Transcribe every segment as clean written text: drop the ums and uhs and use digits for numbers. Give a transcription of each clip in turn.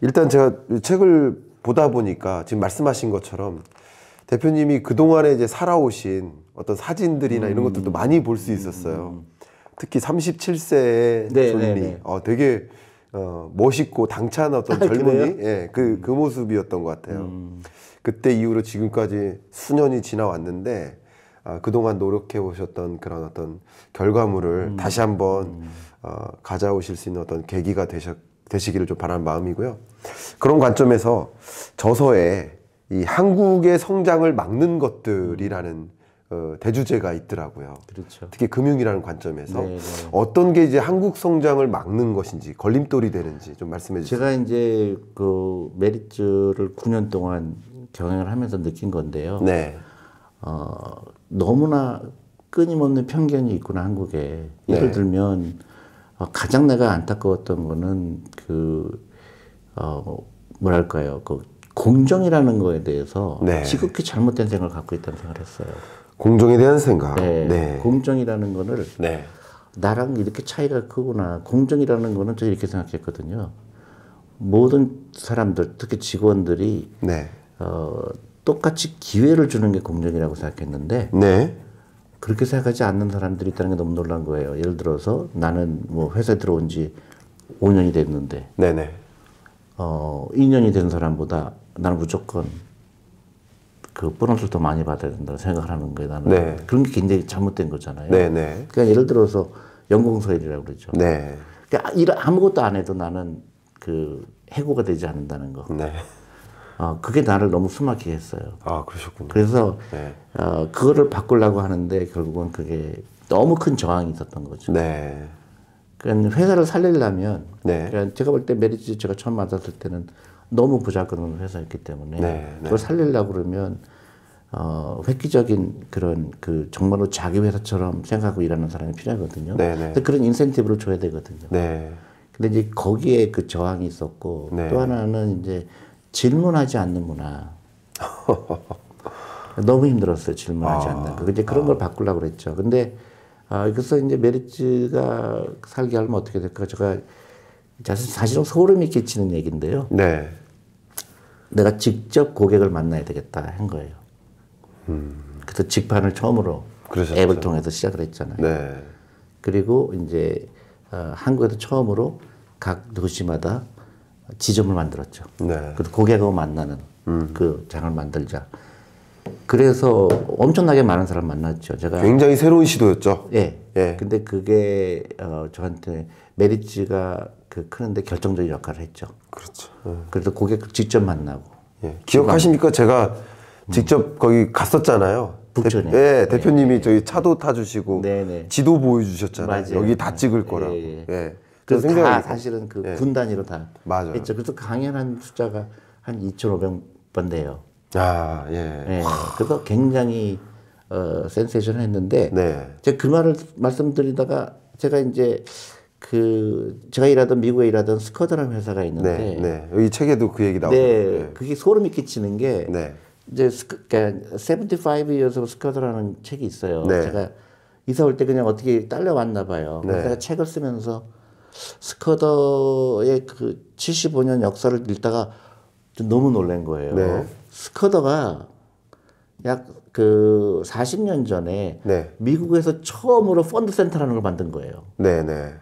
일단 제가 이 책을 보다 보니까 지금 말씀하신 것처럼 대표님이 그동안에 이제 살아오신 어떤 사진들이나 이런 것들도 많이 볼 수 있었어요. 특히 37세의 네, 존리. 네, 네. 되게 멋있고 당찬 어떤 젊은이? 그래요? 예, 그 모습이었던 것 같아요. 그때 이후로 지금까지 수년이 지나왔는데 그동안 노력해 오셨던 그런 어떤 결과물을 다시 한번 가져오실 수 있는 어떤 계기가 되시기를 좀 바라는 마음이고요. 그런 관점에서 저서에 이 한국의 성장을 막는 것들이라는 대주제가 있더라고요. 그렇죠. 특히 금융이라는 관점에서 네, 네. 어떤 게 이제 한국 성장을 막는 것인지 걸림돌이 되는지 좀 말씀해 주세요. 제가 이제 그 메리츠를 9년 동안 경영을 하면서 느낀 건데요. 네. 너무나 끊임없는 편견이 있구나, 한국에. 예를 네. 들면, 가장 내가 안타까웠던 거는 뭐랄까요. 그 공정이라는 거에 대해서 네. 지극히 잘못된 생각을 갖고 있다는 생각을 했어요. 공정에 대한 생각. 네. 네. 공정이라는 거를 네. 나랑 이렇게 차이가 크구나. 공정이라는 거는 저 이렇게 생각했거든요. 모든 사람들, 특히 직원들이 네. 똑같이 기회를 주는 게 공정이라고 생각했는데 네. 그렇게 생각하지 않는 사람들이 있다는 게 너무 놀란 거예요. 예를 들어서 나는 뭐 회사에 들어온 지 5년이 됐는데 네네. 2년이 된 사람보다 나는 무조건 그 보너스를 더 많이 받아야 된다고 생각을 하는 거예요. 나는 네. 그런 게 굉장히 잘못된 거잖아요. 네네. 그러니까 예를 들어서 연공서열이라고 그러죠. 네. 그러니까 아무것도 안 해도 나는 그 해고가 되지 않는다는 거. 네. 그게 나를 너무 숨막히게 했어요. 그러셨군요. 그래서 네. 그거를 바꾸려고 하는데 결국은 그게 너무 큰 저항이 있었던 거죠. 네. 그러니까 회사를 살리려면 네. 그러니까 제가 볼 때 메리츠 제가 처음 만났을 때는 너무 보잘것없는 회사였기 때문에 네. 그걸 살리려고 그러면 획기적인 그런 그 정말로 자기 회사처럼 생각하고 일하는 사람이 필요하거든요. 네. 네. 근데 그런 인센티브를 줘야 되거든요. 네. 근데 이제 거기에 그 저항이 있었고 네. 또 하나는 이제 질문하지 않는 문화. 너무 힘들었어요. 질문하지 않는 거. 이제 그런 걸 바꾸려고 그랬죠. 근데 그래서 이제 메리츠가 살게 하려면 어떻게 될까? 제가 사실은 소름이 끼치는 얘기인데요. 네. 내가 직접 고객을 만나야 되겠다 한 거예요. 그래서 직판을 처음으로 그러셨죠. 앱을 통해서 시작을 했잖아요. 네. 그리고 이제 한국에서 처음으로 각 도시마다 지점을 만들었죠. 네. 그래서 고객하고 만나는 그 장을 만들자. 그래서 엄청나게 많은 사람 만났죠. 제가 굉장히 새로운 시도였죠. 예. 예. 근데 그게 저한테 메리츠가 크는데 결정적인 역할을 했죠. 그렇죠. 그래서 고객 직접 만나고. 예. 기억하십니까? 제가 직접 거기 갔었잖아요. 북촌에. 예, 대표님이 저희 차도 타주시고 네네. 지도 보여주셨잖아요. 맞아요. 여기 다 찍을 거라고. 예, 예. 예. 그래서 생각이 다 나요. 사실은 그 예. 군 단위로 다 맞아요. 했죠. 그래서 강연한 숫자가 한 2,500번 돼요. 예. 예. 그래서 굉장히 센세이션 했는데 네. 제가 그 말을 말씀드리다가 제가 이제 제가 일하던 미국에 일하던 스커더라는 회사가 있는데 네. 네. 여기 책에도 그 얘기 나오죠. 네, 그게 소름이 끼치는 게 네. 이제 그러니까 75 Years of Scudder라는 책이 있어요. 네. 제가 이사 올 때 그냥 어떻게 딸려왔나 봐요. 그래서 제가 책을 쓰면서 스커더의 그 75년 역사를 읽다가 좀 너무 놀란 거예요. 네. 스커더가 약 40년 전에 네. 미국에서 처음으로 펀드 센터라는 걸 만든 거예요. 네. 네.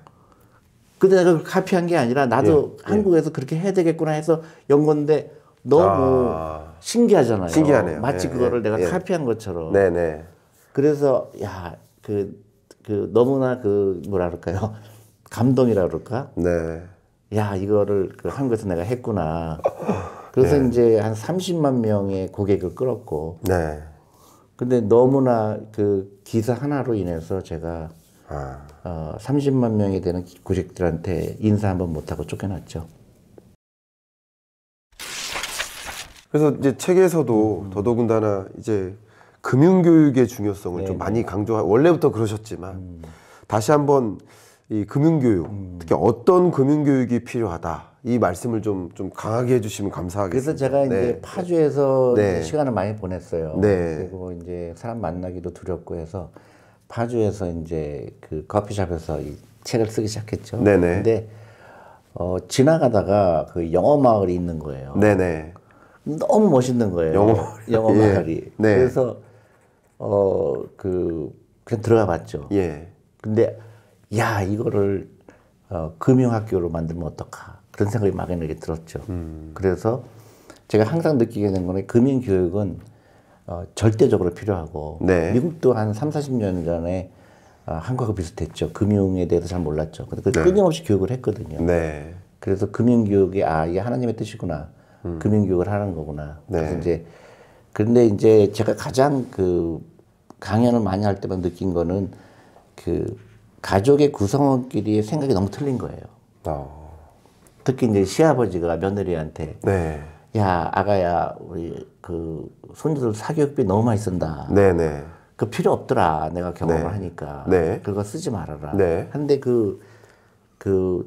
근데 내가 그걸 카피한 게 아니라 나도 한국에서 그렇게 해야 되겠구나 해서 연 건데 너무 신기하잖아요. 신기하네요. 마치 예, 그거를 예, 내가 예. 카피한 것처럼. 네. 네. 그래서 너무나 뭐라 그럴까요? 감동이라 그럴까? 네. 야, 이거를 한국에서 내가 했구나. 그래서 이제 한 30만 명의 고객을 끌었고. 네. 근데 너무나 그 기사 하나로 인해서 제가 30만 명이 되는 고객들한테 인사 한번 못하고 쫓겨났죠. 그래서 이제 책에서도 더더군다나 이제 금융교육의 중요성을 좀 많이 강조하고 원래부터 그러셨지만 다시 한번 이 금융교육 특히 어떤 금융교육이 필요하다 이 말씀을 좀 강하게 해주시면 감사하겠습니다. 그래서 제가 이제 파주에서 네. 이제 시간을 많이 보냈어요. 네. 그리고 이제 사람 만나기도 두렵고 해서 파주에서 이제 그 커피숍에서 이 책을 쓰기 시작했죠. 네네. 근데 지나가다가 그 영어 마을이 있는 거예요. 네네. 너무 멋있는 거예요. 영어 예. 마을이. 네. 그래서 그냥 들어가 봤죠. 예. 근데 야 이거를 금융학교로 만들면 어떨까 그런 생각이 막연하게 들었죠. 그래서 제가 항상 느끼게 된 거는 금융교육은 절대적으로 필요하고 네. 미국도 한 3, 40년 전에 한국하고 비슷했죠. 금융에 대해서 잘 몰랐죠. 근데 네. 끊임없이 교육을 했거든요. 네. 그래서 금융교육이 이게 하나님의 뜻이구나. 금융교육을 하는 거구나. 네. 그래서 그런데 이제 제가 가장 그 강연을 많이 할 때만 느낀 거는 그 가족의 구성원끼리의 생각이 너무 틀린 거예요. 특히 이제 시아버지가 며느리한테 네. 야 아가야 우리 그 손주들 사교육비 너무 많이 쓴다. 네네. 그 필요 없더라. 내가 경험을 네. 하니까. 네. 그거 쓰지 말아라. 네. 근데 그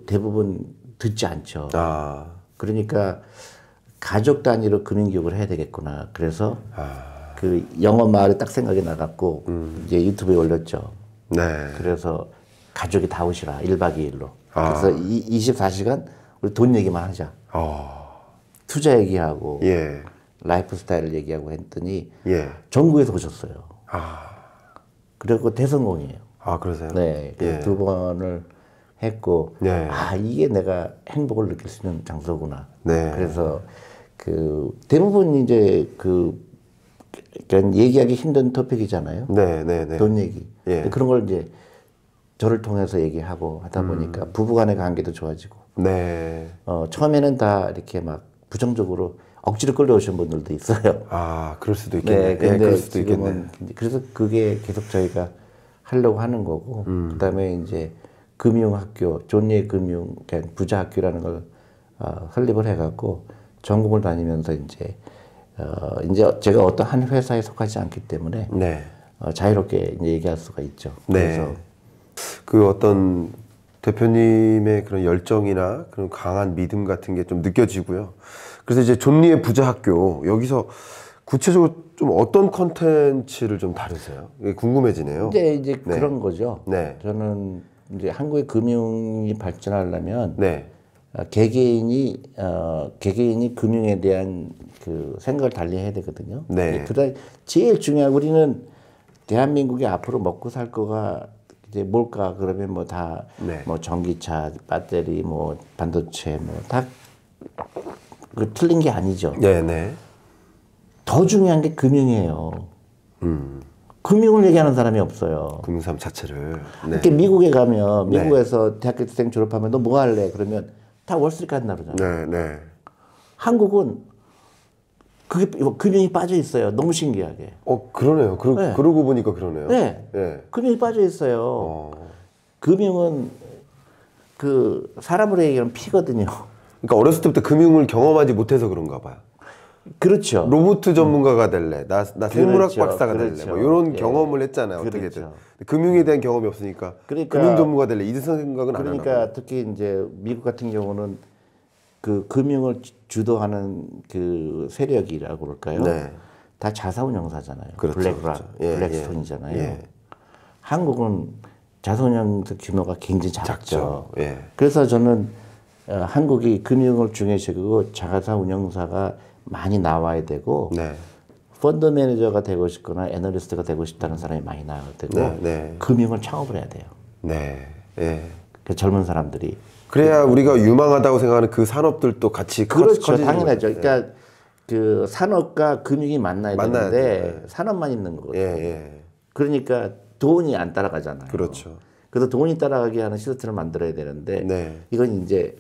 대부분 듣지 않죠. 그러니까 가족 단위로 금융교육을 해야 되겠구나. 그래서 그 영어 마을이 딱 생각이 나갖고 이제 유튜브에 올렸죠. 네. 그래서 가족이 다 오시라. 1박 2일로. 그래서 24시간 우리 돈 얘기만 하자. 투자 얘기하고 예. 라이프 스타일을 얘기하고 했더니 예. 전국에서 오셨어요. 그리고 대성공이에요. 그러세요? 네. 예. 두 번을 했고 네. 이게 내가 행복을 느낄 수 있는 장소구나. 네. 그래서 그 대부분 이제 그러니까 얘기하기 힘든 토픽이잖아요. 네, 네, 네. 돈 얘기. 예. 그런 걸 이제 저를 통해서 얘기하고 하다 보니까 부부간의 관계도 좋아지고. 네. 처음에는 다 이렇게 막 부정적으로 억지로 끌려오신 분들도 있어요. 그럴 수도 있겠네요. 네, 근데 그럴 수도 지금은 있겠네. 그래서 그게 계속 저희가 하려고 하는 거고, 그다음에 이제 금융학교, 존예 금융, 그러니까 부자학교라는 걸 설립을 해갖고 전국을 다니면서 이제 제가 어떤 한 회사에 속하지 않기 때문에 네. 자유롭게 이제 얘기할 수가 있죠. 네. 그래서 그 어떤 대표님의 그런 열정이나 그런 강한 믿음 같은 게 좀 느껴지고요. 그래서 이제 존리의 부자학교 여기서 구체적으로 좀 어떤 컨텐츠를 좀 다루세요? 이게 궁금해지네요. 이제 네. 그런 거죠. 네. 저는 이제 한국의 금융이 발전하려면 네. 개개인이 금융에 대한 그 생각을 달리해야 되거든요. 네. 그다음 제일 중요한 우리는 대한민국이 앞으로 먹고 살 거가 이제 뭘까 그러면 뭐 다 네. 뭐 전기차, 배터리, 뭐 반도체 뭐 다 틀린 게 아니죠. 네, 네. 더 중요한 게 금융이에요. 금융을 얘기하는 사람이 없어요. 금융삼 자체를. 네. 이렇게 미국에 가면 미국에서 대학교생 졸업하면 너 뭐 할래? 그러면 다 월스트리트 간다 그러잖아요. 네, 네. 한국은 그게 금융이 빠져 있어요. 너무 신기하게. 그러네요. 네. 그러고 보니까 그러네요. 네. 네. 금융이 빠져 있어요. 금융은 그 사람으로 얘기하면 피거든요. 그러니까 어렸을 때부터 금융을 경험하지 못해서 그런가 봐요. 그렇죠. 로봇 전문가가 될래. 나 생물학 그렇죠. 박사가 될래. 그렇죠. 뭐 이런 예. 경험을 했잖아요. 그렇죠. 어떻게든. 금융에 대한 경험이 없으니까 그러니까- 금융 전문가 될래. 이 생각은 안 하나 봐요. 그러니까 특히 이제 미국 같은 경우는 그 금융을 주도하는 그 세력이라고 그럴까요? 네. 다 자사운용사잖아요. 그렇죠, 블랙락, 그렇죠. 예, 블랙스톤이잖아요. 예. 한국은 자사운용사 규모가 굉장히 작죠. 작죠. 예. 그래서 저는 한국이 금융을 중요시하고 자사운용사가 많이 나와야 되고 네. 펀드 매니저가 되고 싶거나 애널리스트가 되고 싶다는 사람이 많이 나와야 되고 네. 금융을 창업을 해야 돼요. 네. 예. 그 젊은 사람들이. 그래야 우리가 유망하다고 생각하는 그 산업들도 같이 그렇죠. 커지는 당연하죠. 거죠. 그러니까 그 산업과 금융이 만나야 만나야 되는데 돼요. 산업만 있는 거거든요. 예. 그러니까 돈이 안 따라가잖아요. 그렇죠. 그래서 돈이 따라가게 하는 시스템을 만들어야 되는데 네. 이건 이제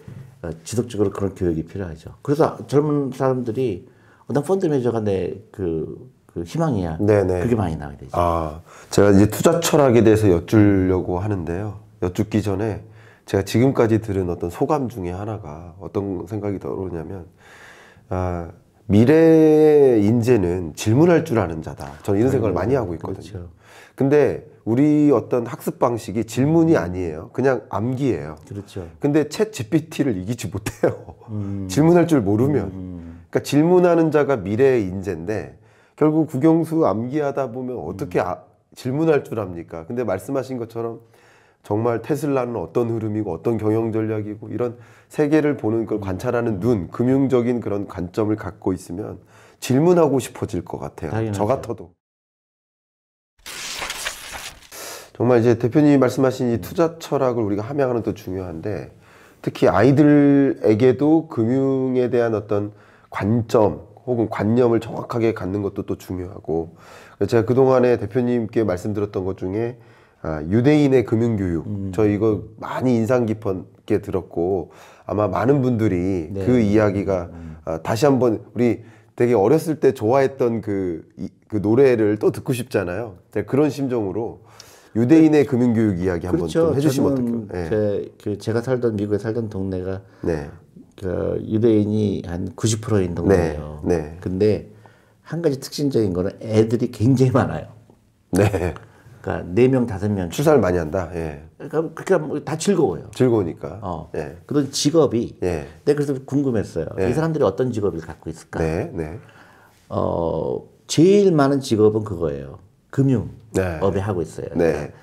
지속적으로 그런 교육이 필요하죠. 그래서 젊은 사람들이 난 펀드 매니저가 내 그 희망이야. 네네. 그게 많이 나와야 되죠. 제가 이제 투자 철학에 대해서 여쭈려고 하는데요. 여쭙기 전에 제가 지금까지 들은 어떤 소감 중에 하나가 어떤 생각이 떠오르냐면, 미래의 인재는 질문할 줄 아는 자다. 저는 이런 생각을 많이 하고 있거든요. 그렇죠. 근데 우리 어떤 학습 방식이 질문이 아니에요. 그냥 암기예요. 그렇죠. 근데 챗 GPT를 이기지 못해요. 질문할 줄 모르면. 그러니까 질문하는 자가 미래의 인재인데 결국 국영수 암기하다 보면 어떻게 질문할 줄 압니까? 근데 말씀하신 것처럼 정말 테슬라는 어떤 흐름이고 어떤 경영 전략이고 이런 세계를 보는 걸 관찰하는 눈, 금융적인 그런 관점을 갖고 있으면 질문하고 싶어질 것 같아요. 당연하죠. 저 같아도. 정말 이제 대표님이 말씀하신 이 투자 철학을 우리가 함양하는 것도 중요한데 특히 아이들에게도 금융에 대한 어떤 관점 혹은 관념을 정확하게 갖는 것도 또 중요하고 제가 그동안에 대표님께 말씀드렸던 것 중에 유대인의 금융교육 저 이거 많이 인상 깊게 들었고 아마 많은 분들이 네. 그 이야기가 다시 한번 우리 되게 어렸을 때 좋아했던 그 노래를 또 듣고 싶잖아요. 그런 심정으로 유대인의 금융교육 이야기 한번 그렇죠. 좀 해주시면 어떨까요? 제가 살던 미국에 살던 동네가 네. 그 유대인이 한 90%인 동네예요. 네. 네. 근데 한 가지 특징적인 거는 애들이 굉장히 많아요. 네. 그러니까 4명, 5명. 출산을 많이 한다. 예. 그러니까 다 즐거워요. 즐거우니까. 예. 그런 직업이 예. 내가 그래서 궁금했어요. 이 사람들이 어떤 직업을 갖고 있을까? 네. 네. 제일 많은 직업은 그거예요. 금융업에 네. 하고 있어요. 네.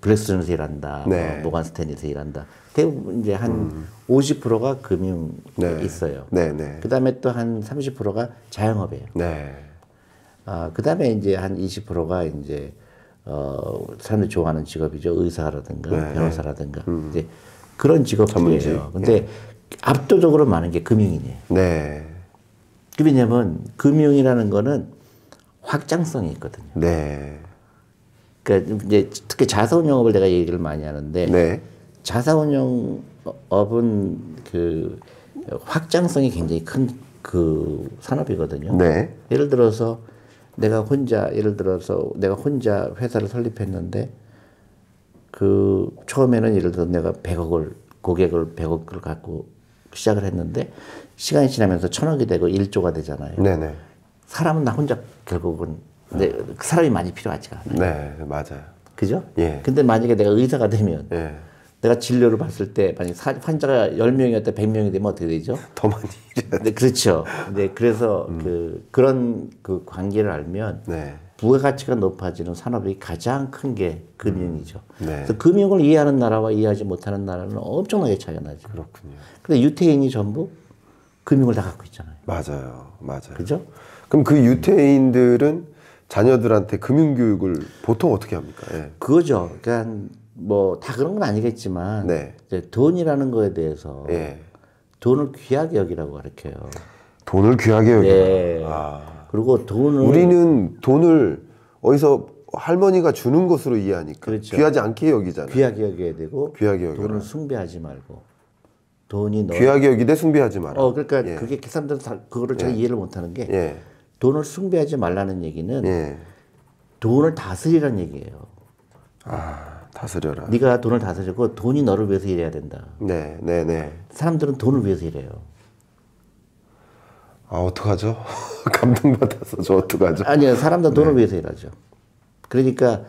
블랙스톤에서 일한다, 네. 모간 스탠리에서 일한다. 대부분 이제 한 50%가 금융 네. 있어요. 네. 네. 그 다음에 또 한 30%가 자영업이에요. 네. 그 다음에 이제 한 20%가 이제, 사람들이 좋아하는 직업이죠. 의사라든가 네. 변호사라든가. 이제 그런 직업들이에요. 전문직. 근데 압도적으로 많은 게 금융인이에요. 네. 왜냐면 금융이라는 거는 확장성이 있거든요. 네. 그러니까 이제 특히 자사운용업을 내가 얘기를 많이 하는데 네. 자사운용업은 그 확장성이 굉장히 큰 그 산업이거든요. 네. 예를 들어서 내가 혼자 회사를 설립했는데 그 처음에는 예를 들어 내가 고객을 100억을 갖고 시작을 했는데 시간이 지나면서 1000억이 되고 1조가 되잖아요. 네네. 사람은 나 혼자 결국은 근데 그 사람이 많이 필요하지가 않아요. 네, 맞아요. 그죠? 예. 근데 만약에 내가 의사가 되면 예. 내가 진료를 봤을 때 만약 환자가 10명이었다 100명이 되면 어떻게 되죠? 더 많이 일해야 돼. 네, 그렇죠. 네, 그래서 그런 그 관계를 알면 네. 부가가치가 높아지는 산업이 가장 큰 게 금융이죠. 네. 그래서 금융을 이해하는 나라와 이해하지 못하는 나라는 엄청나게 차이가 나죠. 그렇군요. 근데 유태인이 전부 금융을 다 갖고 있잖아요. 맞아요. 맞아요. 그죠? 그럼 그 유태인들은 자녀들한테 금융교육을 보통 어떻게 합니까? 예. 그거죠. 그러니까 뭐 다 그런 건 아니겠지만 네. 이제 돈이라는 거에 대해서 예. 돈을 귀하게 여기라고 가르쳐요. 돈을 귀하게 여기라. 네. 그리고 돈을 우리는 돈을 어디서 할머니가 주는 것으로 이해하니까 그렇죠. 귀하지 않게 여기잖아요. 귀하게 여겨야 되고 귀하게 여겨라. 돈을 숭배하지 말고 돈이 귀하게 여기되 숭배하지 마라. 그러니까 예. 그게 사람들은 그거를 잘 이해를 못하는 게 예. 돈을 숭배하지 말라는 얘기는 예. 돈을 다스리라는 얘기예요. 다스려라. 네가 돈을 다스리고 돈이 너를 위해서 일해야 된다. 네, 네, 네. 사람들은 돈을 위해서 일해요. 어떡하죠? 감동받아서 저 어떡하죠? 아니요, 사람들은 돈을 위해서 일하죠. 그러니까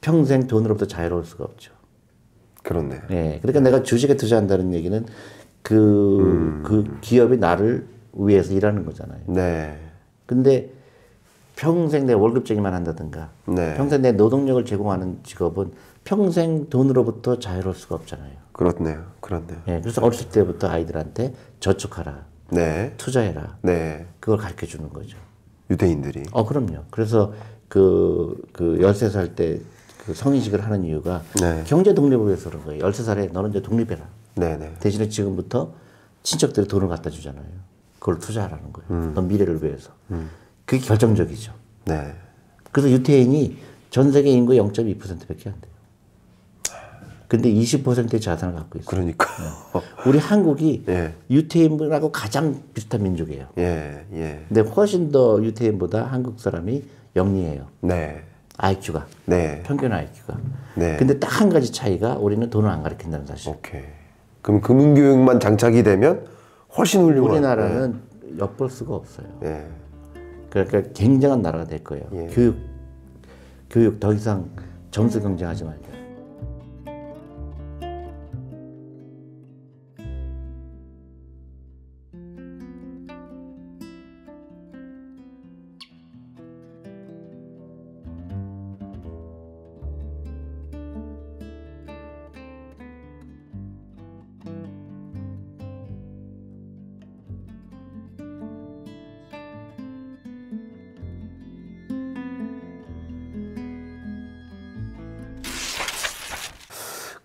평생 돈으로부터 자유로울 수가 없죠. 그렇네요. 네, 그러니까 내가 주식에 투자한다는 얘기는 그 기업이 나를 위해서 일하는 거잖아요. 네. 근데 평생 내 월급쟁이만 한다든가 네. 평생 내 노동력을 제공하는 직업은 평생 돈으로부터 자유로울 수가 없잖아요. 그렇네요. 그렇네요. 네, 그래서 어렸을 때부터 아이들한테 저축하라, 네. 투자해라, 네. 그걸 가르쳐 주는 거죠. 유대인들이. 그럼요. 그래서 그 13살 때 그 성인식을 하는 이유가 네. 경제 독립을 위해서 그런 거예요. 13살에 너는 이제 독립해라. 네, 네. 대신에 지금부터 친척들이 돈을 갖다 주잖아요. 그걸 투자하라는 거예요. 넌 미래를 위해서. 그게 결정적이죠. 네. 그래서 유태인이 전 세계 인구 0.2%밖에 안 돼요. 근데 20%의 자산을 갖고 있어요. 그러니까. 우리 한국이 예. 유태인하고 가장 비슷한 민족이에요. 예, 예. 근데 훨씬 더 유태인보다 한국 사람이 영리해요. 네. IQ가. 네. 평균 IQ가. 네. 근데 딱 한 가지 차이가 우리는 돈을 안 가르친다는 사실. 오케이. 그럼 금융교육만 장착이 되면 훨씬 훌륭한. 우리나라는 엿볼 수가 없어요. 예. 그러니까 굉장한 나라가 될 거예요. 예. 교육 더 이상 점수 경쟁하지 말고.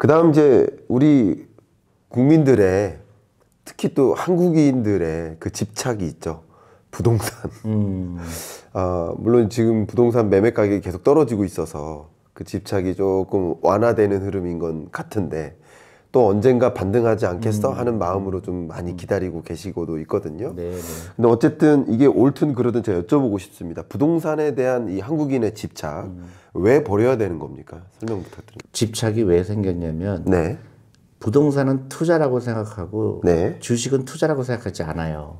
그다음 이제 우리 국민들의 특히 또 한국인들의 그 집착이 있죠. 부동산. 물론 지금 부동산 매매 가격이 계속 떨어지고 있어서 그 집착이 조금 완화되는 흐름인 건 같은데 또 언젠가 반등하지 않겠어 하는 마음으로 좀 많이 기다리고 계시고도 있거든요. 네, 네. 근데 어쨌든 이게 옳든 그러든 제가 여쭤보고 싶습니다. 부동산에 대한 이 한국인의 집착 왜 버려야 되는 겁니까? 설명 부탁드립니다. 집착이 왜 생겼냐면 네. 부동산은 투자라고 생각하고 네. 주식은 투자라고 생각하지 않아요.